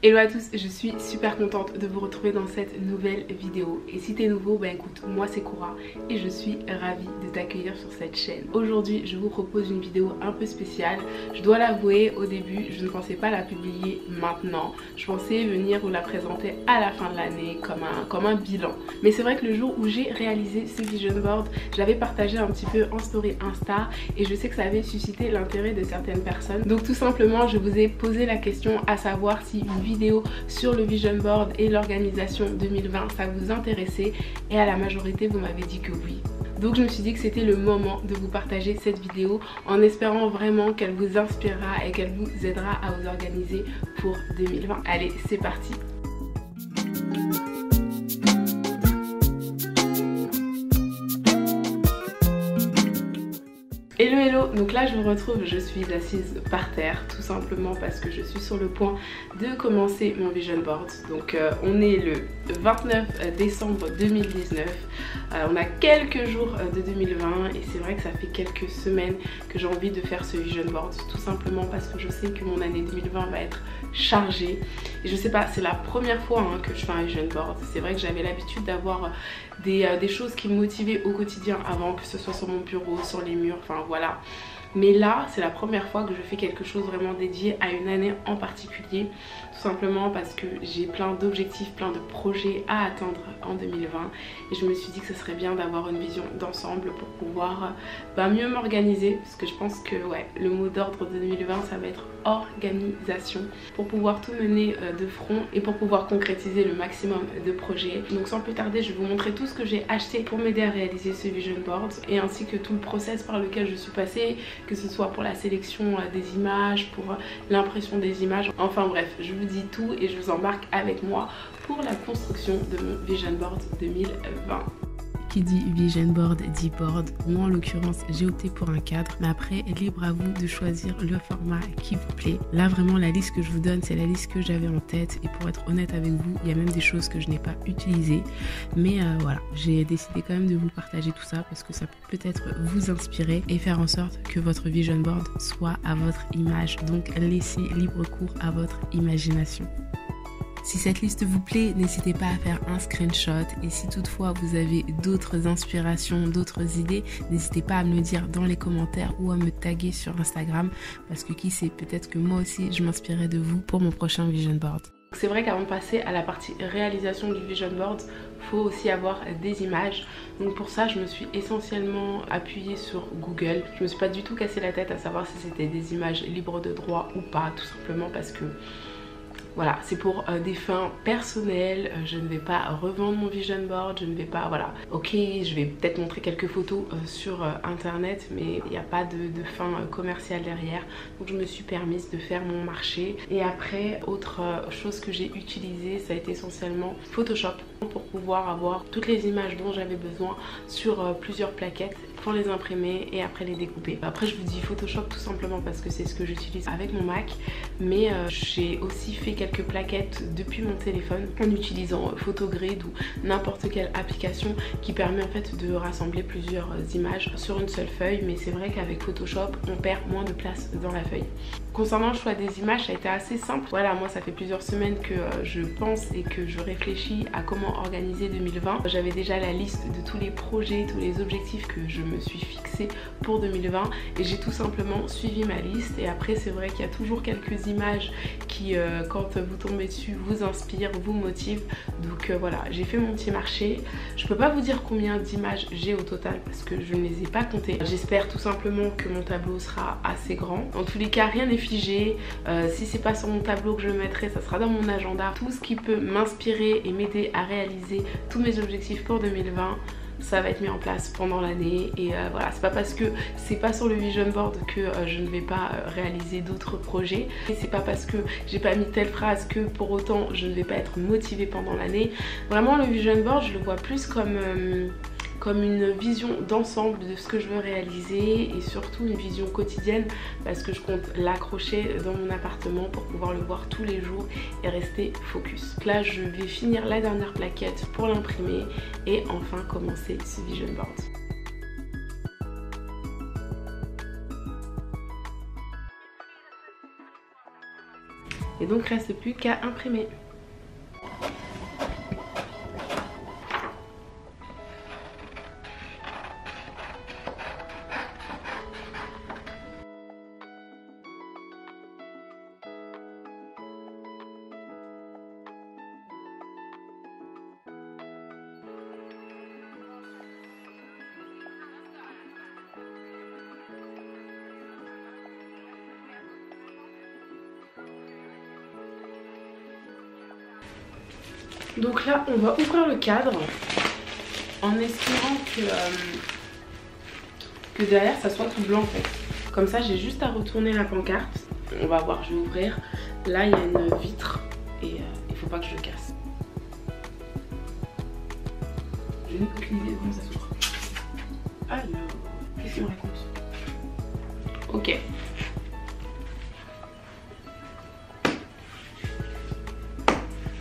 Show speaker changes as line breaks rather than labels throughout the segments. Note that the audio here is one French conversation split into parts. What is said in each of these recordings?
Hello à tous, je suis super contente de vous retrouver dans cette nouvelle vidéo. Et si t'es nouveau, bah écoute, moi c'est Koura et je suis ravie de t'accueillir sur cette chaîne. Aujourd'hui, je vous propose une vidéo un peu spéciale. Je dois l'avouer, au début, je ne pensais pas la publier maintenant. Je pensais venir vous la présenter à la fin de l'année comme un bilan. Mais c'est vrai que le jour où j'ai réalisé ce vision board, je l'avais partagé un petit peu en story Insta et je sais que ça avait suscité l'intérêt de certaines personnes. Donc tout simplement, je vous ai posé la question à savoir si une vidéo sur le vision board et l'organisation 2020 ça vous intéressait, et à la majorité vous m'avez dit que oui. Donc je me suis dit que c'était le moment de vous partager cette vidéo en espérant vraiment qu'elle vous inspirera et qu'elle vous aidera à vous organiser pour 2020. Allez, c'est parti. Hello hello, donc là je vous retrouve, je suis assise par terre tout simplement parce que je suis sur le point de commencer mon vision board. Donc on est le 29 décembre 2019, on a quelques jours de 2020 et c'est vrai que ça fait quelques semaines que j'ai envie de faire ce vision board, tout simplement parce que je sais que mon année 2020 va être chargée et je sais pas, c'est la première fois que je fais un vision board. C'est vrai que j'avais l'habitude d'avoir des choses qui me motivaient au quotidien avant, que ce soit sur mon bureau, sur les murs, enfin voilà. Mais là, c'est la première fois que je fais quelque chose vraiment dédié à une année en particulier. Tout simplement parce que j'ai plein d'objectifs, plein de projets à atteindre en 2020. Et je me suis dit que ce serait bien d'avoir une vision d'ensemble pour pouvoir mieux m'organiser. Parce que je pense que ouais, le mot d'ordre de 2020, ça va être organisation. Pour pouvoir tout mener de front et pour pouvoir concrétiser le maximum de projets. Donc sans plus tarder, je vais vous montrer tout ce que j'ai acheté pour m'aider à réaliser ce vision board. Et ainsi que tout le process par lequel je suis passée, que ce soit pour la sélection des images, pour l'impression des images, enfin bref, je vous dis tout et je vous embarque avec moi pour la construction de mon vision board 2020. Qui dit vision board dit board. Moi en l'occurrence j'ai opté pour un cadre, mais après libre à vous de choisir le format qui vous plaît. Là vraiment la liste que je vous donne c'est la liste que j'avais en tête, et pour être honnête avec vous, il y a même des choses que je n'ai pas utilisées, mais voilà, j'ai décidé quand même de vous partager tout ça parce que ça peut peut-être vous inspirer et faire en sorte que votre vision board soit à votre image. Donc laissez libre cours à votre imagination. Si cette liste vous plaît, n'hésitez pas à faire un screenshot, et si toutefois vous avez d'autres inspirations, d'autres idées, n'hésitez pas à me le dire dans les commentaires ou à me taguer sur Instagram, parce que qui sait, peut-être que moi aussi je m'inspirerai de vous pour mon prochain vision board. C'est vrai qu'avant de passer à la partie réalisation du vision board, il faut aussi avoir des images. Donc pour ça je me suis essentiellement appuyée sur Google. Je me suis pas du tout cassé la tête à savoir si c'était des images libres de droit ou pas, tout simplement parce que voilà, c'est pour des fins personnelles, je ne vais pas revendre mon vision board, je ne vais pas, voilà. Ok, je vais peut-être montrer quelques photos sur internet, mais il n'y a pas de fin commerciale derrière. Donc je me suis permise de faire mon marché. Et après, autre chose que j'ai utilisée, ça a été essentiellement Photoshop pour pouvoir avoir toutes les images dont j'avais besoin sur plusieurs plaquettes pour les imprimer et après les découper. Après je vous dis Photoshop tout simplement parce que c'est ce que j'utilise avec mon Mac, mais j'ai aussi fait quelques plaquettes depuis mon téléphone en utilisant Photogrid ou n'importe quelle application qui permet en fait de rassembler plusieurs images sur une seule feuille. Mais c'est vrai qu'avec Photoshop on perd moins de place dans la feuille. Concernant le choix des images, ça a été assez simple. Voilà, moi ça fait plusieurs semaines que je pense et que je réfléchis à comment organiser 2020. J'avais déjà la liste de tous les projets, tous les objectifs que je me suis fixé pour 2020 et j'ai tout simplement suivi ma liste. Et après c'est vrai qu'il y a toujours quelques images qui quand vous tombez dessus vous inspirent, vous motivent. Donc voilà, j'ai fait mon petit marché. Je peux pas vous dire combien d'images j'ai au total parce que je ne les ai pas comptées. J'espère tout simplement que mon tableau sera assez grand. En tous les cas rien n'est figé. Si c'est pas sur mon tableau que je le mettrai, ça sera dans mon agenda. Tout ce qui peut m'inspirer et m'aider à réaliser tous mes objectifs pour 2020, ça va être mis en place pendant l'année. Et voilà, c'est pas parce que c'est pas sur le vision board que je ne vais pas réaliser d'autres projets, et c'est pas parce que j'ai pas mis telle phrase que pour autant je ne vais pas être motivée pendant l'année. Vraiment le vision board je le vois plus comme une vision d'ensemble de ce que je veux réaliser, et surtout une vision quotidienne parce que je compte l'accrocher dans mon appartement pour pouvoir le voir tous les jours et rester focus. Là je vais finir la dernière plaquette pour l'imprimer et enfin commencer ce vision board. Et Et donc reste plus qu'à imprimer. Donc là on va ouvrir le cadre en espérant que derrière ça soit tout blanc en fait. Comme ça j'ai juste à retourner la pancarte. On va voir, je vais ouvrir. Là il y a une vitre et il faut pas que je le casse. Je n'ai aucune idée de comment ça s'ouvre. Alors, qu'est-ce qu'il me raconte? Ok.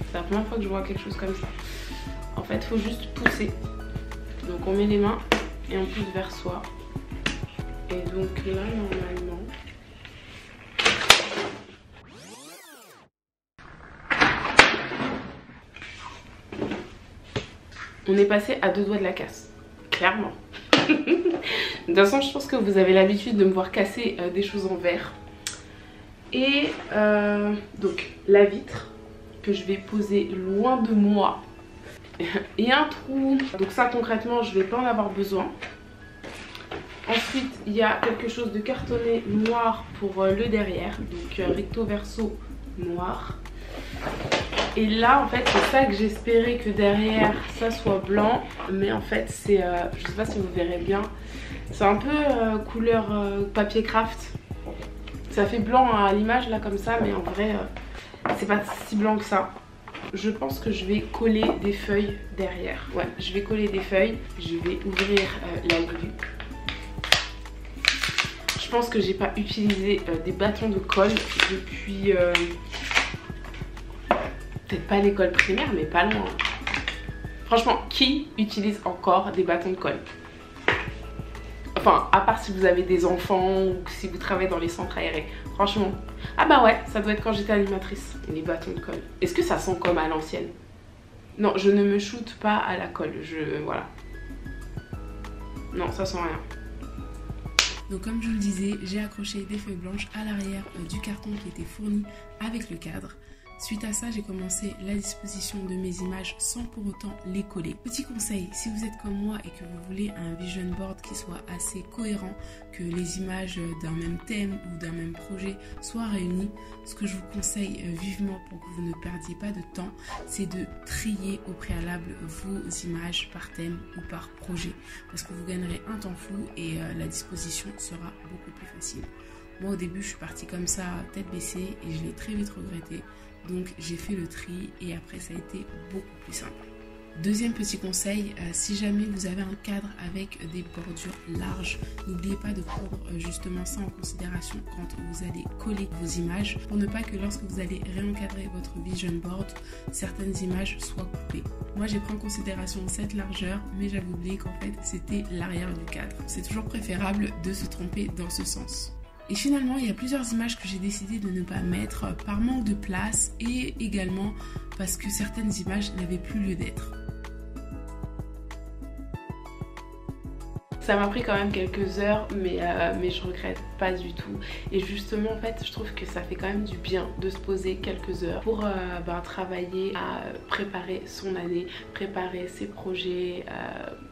C'est la première fois que je vois quelque chose comme ça. En fait, il faut juste pousser. Donc on met les mains et on pousse vers soi. Et donc là, normalement... on est passé à 2 doigts de la casse. Clairement. De toute façon, je pense que vous avez l'habitude de me voir casser des choses en verre. Et donc la vitre que je vais poser loin de moi. Il y a un trou, donc ça concrètement je vais pas en avoir besoin. Ensuite il y a quelque chose de cartonné noir pour le derrière, donc recto verso noir. Et là en fait c'est ça que j'espérais, que derrière ça soit blanc, mais en fait c'est, je sais pas si vous verrez bien, c'est un peu couleur papier craft. Ça fait blanc à l'image là comme ça, mais en vrai c'est pas si blanc que ça. Je pense que je vais coller des feuilles derrière. Ouais, je vais coller des feuilles. Je vais ouvrir la grue. Je pense que j'ai pas utilisé des bâtons de colle depuis... peut-être pas l'école primaire, mais pas loin. Franchement, qui utilise encore des bâtons de colle? Enfin, à part si vous avez des enfants ou si vous travaillez dans les centres aérés. Franchement. Ah bah ouais, ça doit être quand j'étais animatrice. Les bâtons de colle. Est-ce que ça sent comme à l'ancienne? Non, je ne me shoote pas à la colle. Voilà. Non, ça sent rien.
Donc comme je vous le disais, j'ai accroché des feuilles blanches à l'arrière du carton qui était fourni avec le cadre. Suite à ça, j'ai commencé la disposition de mes images sans pour autant les coller. Petit conseil, si vous êtes comme moi et que vous voulez un vision board qui soit assez cohérent, que les images d'un même thème ou d'un même projet soient réunies, ce que je vous conseille vivement pour que vous ne perdiez pas de temps, c'est de trier au préalable vos images par thème ou par projet. Parce que vous gagnerez un temps fou et la disposition sera beaucoup plus facile. Moi au début je suis partie comme ça tête baissée et je l'ai très vite regretté. Donc j'ai fait le tri et après ça a été beaucoup plus simple. Deuxième petit conseil, si jamais vous avez un cadre avec des bordures larges, n'oubliez pas de prendre justement ça en considération quand vous allez coller vos images pour ne pas que lorsque vous allez réencadrer votre vision board, certaines images soient coupées. Moi j'ai pris en considération cette largeur, mais j'avais oublié qu'en fait c'était l'arrière du cadre. C'est toujours préférable de se tromper dans ce sens. Et finalement, il y a plusieurs images que j'ai décidé de ne pas mettre par manque de place et également parce que certaines images n'avaient plus lieu d'être.
Ça m'a pris quand même quelques heures, mais je regrette pas du tout. Et justement, en fait, je trouve que ça fait quand même du bien de se poser quelques heures pour travailler à préparer son année, préparer ses projets,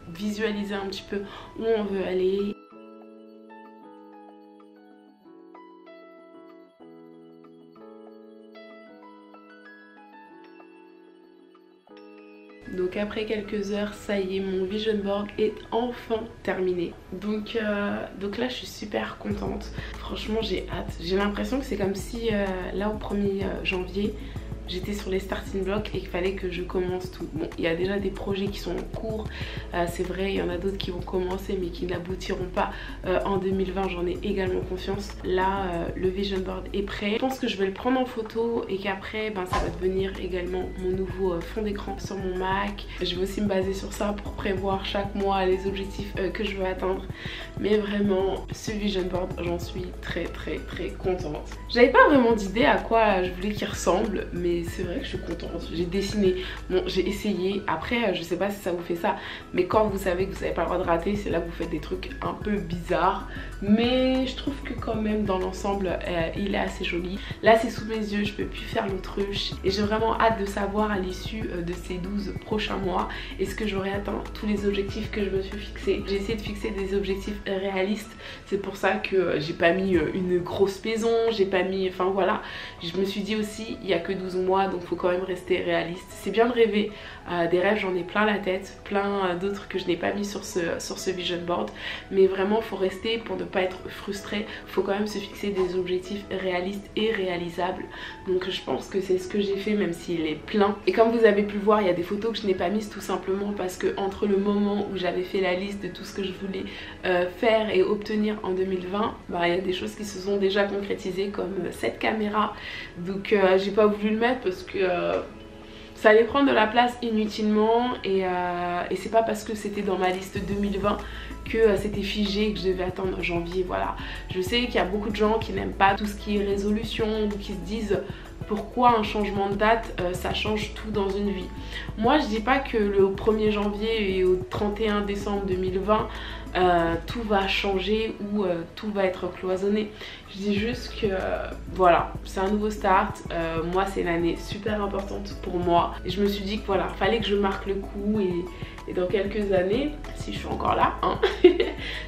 visualiser un petit peu où on veut aller. Donc après quelques heures, ça y est, mon vision board est enfin terminé. Donc là je suis super contente. Franchement j'ai hâte. J'ai l'impression que c'est comme si là au 1er janvier, j'étais sur les starting blocks et qu'il fallait que je commence tout. Bon, il y a déjà des projets qui sont en cours, c'est vrai, il y en a d'autres qui vont commencer mais qui n'aboutiront pas en 2020, j'en ai également confiance. Là, le vision board est prêt. Je pense que je vais le prendre en photo et qu'après, ça va devenir également mon nouveau fond d'écran sur mon Mac. Je vais aussi me baser sur ça pour prévoir chaque mois les objectifs que je veux atteindre. Mais vraiment, ce vision board, j'en suis très contente. J'avais pas vraiment d'idée à quoi je voulais qu'il ressemble, mais c'est vrai que je suis contente. J'ai dessiné, bon, j'ai essayé. Après, je sais pas si ça vous fait ça, mais quand vous savez que vous n'avez pas le droit de rater, c'est là que vous faites des trucs un peu bizarres. Mais je trouve que quand même, dans l'ensemble, il est assez joli. Là, c'est sous mes yeux, je peux plus faire l'autruche. Et j'ai vraiment hâte de savoir à l'issue de ces 12 prochains mois, est-ce que j'aurai atteint tous les objectifs que je me suis fixés. J'ai essayé de fixer des objectifs réalistes. C'est pour ça que j'ai pas mis une grosse maison, j'ai pas mis... Enfin voilà, je me suis dit aussi, il n'y a que 12 mois, donc faut quand même rester réaliste. C'est bien de rêver, des rêves j'en ai plein la tête, plein d'autres que je n'ai pas mis sur ce vision board. Mais vraiment, faut rester, pour ne pas être frustré, faut quand même se fixer des objectifs réalistes et réalisables. Donc je pense que c'est ce que j'ai fait, même s'il est plein. Et comme vous avez pu le voir, il y a des photos que je n'ai pas mises tout simplement parce que entre le moment où j'avais fait la liste de tout ce que je voulais faire et obtenir en 2020, il y a des choses qui se sont déjà concrétisées comme cette caméra. Donc j'ai pas voulu le mettre parce que ça allait prendre de la place inutilement et c'est pas parce que c'était dans ma liste 2020 que c'était figé et que je devais attendre janvier. Voilà, je sais qu'il y a beaucoup de gens qui n'aiment pas tout ce qui est résolution ou qui se disent pourquoi un changement de date ça change tout dans une vie. Moi je dis pas que le 1er janvier et au 31 décembre 2020 tout va changer ou tout va être cloisonné. Je dis juste que voilà, c'est un nouveau start. Moi c'est une année super importante pour moi et je me suis dit que voilà, fallait que je marque le coup et dans quelques années, si je suis encore là, hein,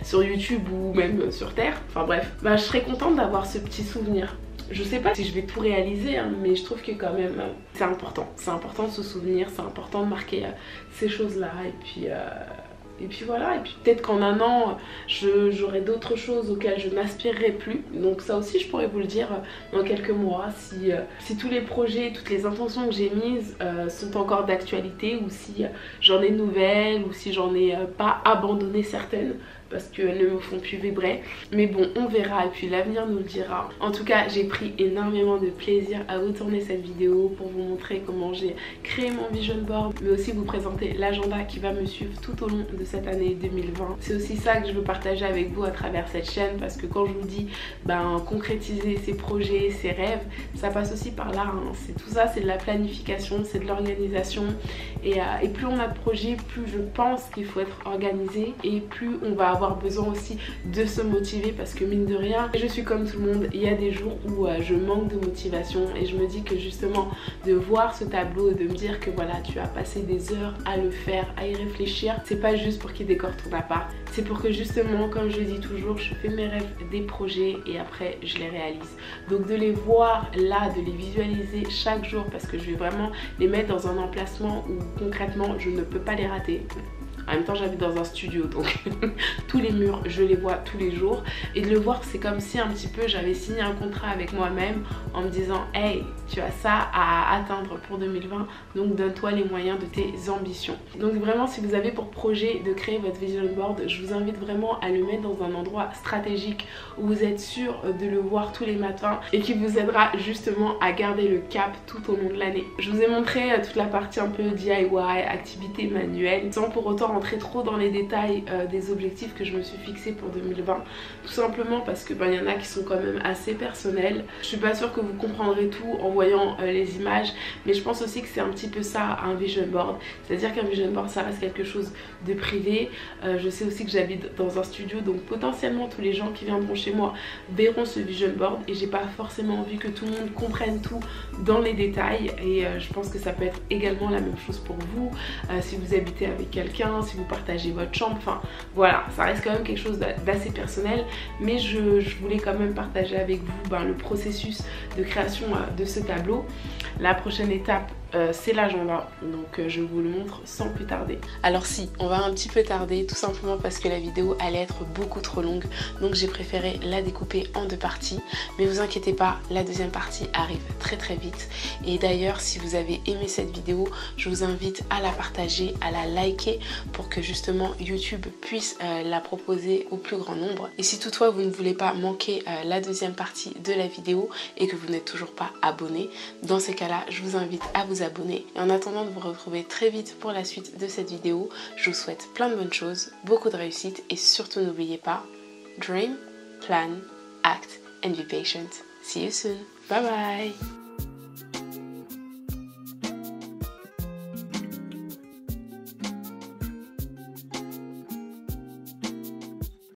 sur YouTube ou même sur Terre, enfin bref, je serais contente d'avoir ce petit souvenir. Je sais pas si je vais tout réaliser, hein, mais je trouve que quand même c'est important. C'est important de se souvenir, c'est important de marquer ces choses-là et puis voilà, et puis peut-être qu'en un an j'aurai d'autres choses auxquelles je n'aspirerai plus. Donc ça aussi je pourrais vous le dire dans quelques mois si tous les projets, toutes les intentions que j'ai mises sont encore d'actualité, ou si j'en ai de nouvelles, ou si j'en ai pas abandonné certaines parce qu'elles ne me font plus vibrer. Mais bon, on verra et puis l'avenir nous le dira. En tout cas, j'ai pris énormément de plaisir à vous tourner cette vidéo pour vous montrer comment j'ai créé mon vision board, mais aussi vous présenter l'agenda qui va me suivre tout au long de cette année 2020. C'est aussi ça que je veux partager avec vous à travers cette chaîne, parce que quand je vous dis concrétiser ses projets, ses rêves, ça passe aussi par là, hein. C'est tout ça, c'est de la planification, c'est de l'organisation et plus on a de projets, plus je pense qu'il faut être organisé et plus on va avoir besoin aussi de se motiver, parce que mine de rien, je suis comme tout le monde, il y a des jours où je manque de motivation et je me dis que justement de voir ce tableau et de me dire que voilà, tu as passé des heures à le faire, à y réfléchir, c'est pas juste pour qu'il décore ton appart, c'est pour que justement, comme je dis toujours, je fais mes rêves des projets et après je les réalise. Donc de les voir là, de les visualiser chaque jour, parce que je vais vraiment les mettre dans un emplacement où concrètement je ne peux pas les rater. En même temps j'habite dans un studio, donc tous les murs je les vois tous les jours, et de le voir, c'est comme si un petit peu j'avais signé un contrat avec moi-même en me disant hey, tu as ça à atteindre pour 2020, donc donne-toi les moyens de tes ambitions. Donc vraiment, si vous avez pour projet de créer votre vision board, je vous invite vraiment à le mettre dans un endroit stratégique où vous êtes sûr de le voir tous les matins et qui vous aidera justement à garder le cap tout au long de l'année. Je vous ai montré toute la partie un peu DIY, activité manuelle, sans pour autant rentrer trop dans les détails des objectifs que je me suis fixés pour 2020, tout simplement parce que y en a qui sont quand même assez personnels. Je suis pas sûre que vous comprendrez tout en voyant les images, mais je pense aussi que c'est un petit peu ça un vision board, c'est à dire qu'un vision board ça reste quelque chose de privé. Je sais aussi que j'habite dans un studio, donc potentiellement tous les gens qui viendront chez moi verront ce vision board et j'ai pas forcément envie que tout le monde comprenne tout dans les détails, et je pense que ça peut être également la même chose pour vous si vous habitez avec quelqu'un, si vous partagez votre chambre, enfin voilà, ça reste quand même quelque chose d'assez personnel, mais je voulais quand même partager avec vous le processus de création de ce tableau. La prochaine étape c'est l'agenda, donc je vous le montre sans plus tarder. Alors si, on va un petit peu tarder, tout simplement parce que la vidéo allait être beaucoup trop longue, donc j'ai préféré la découper en 2 parties. Mais vous inquiétez pas, la deuxième partie arrive très très vite. Et d'ailleurs, si vous avez aimé cette vidéo, je vous invite à la partager, à la liker pour que justement YouTube puisse la proposer au plus grand nombre. Et si toutefois vous ne voulez pas manquer la deuxième partie de la vidéo et que vous n'êtes toujours pas abonné, dans ces cas-là, je vous invite à vous abonner. Et en attendant de vous retrouver très vite pour la suite de cette vidéo, je vous souhaite plein de bonnes choses, beaucoup de réussite et surtout n'oubliez pas, dream, plan, act and be patient. See you soon. Bye bye.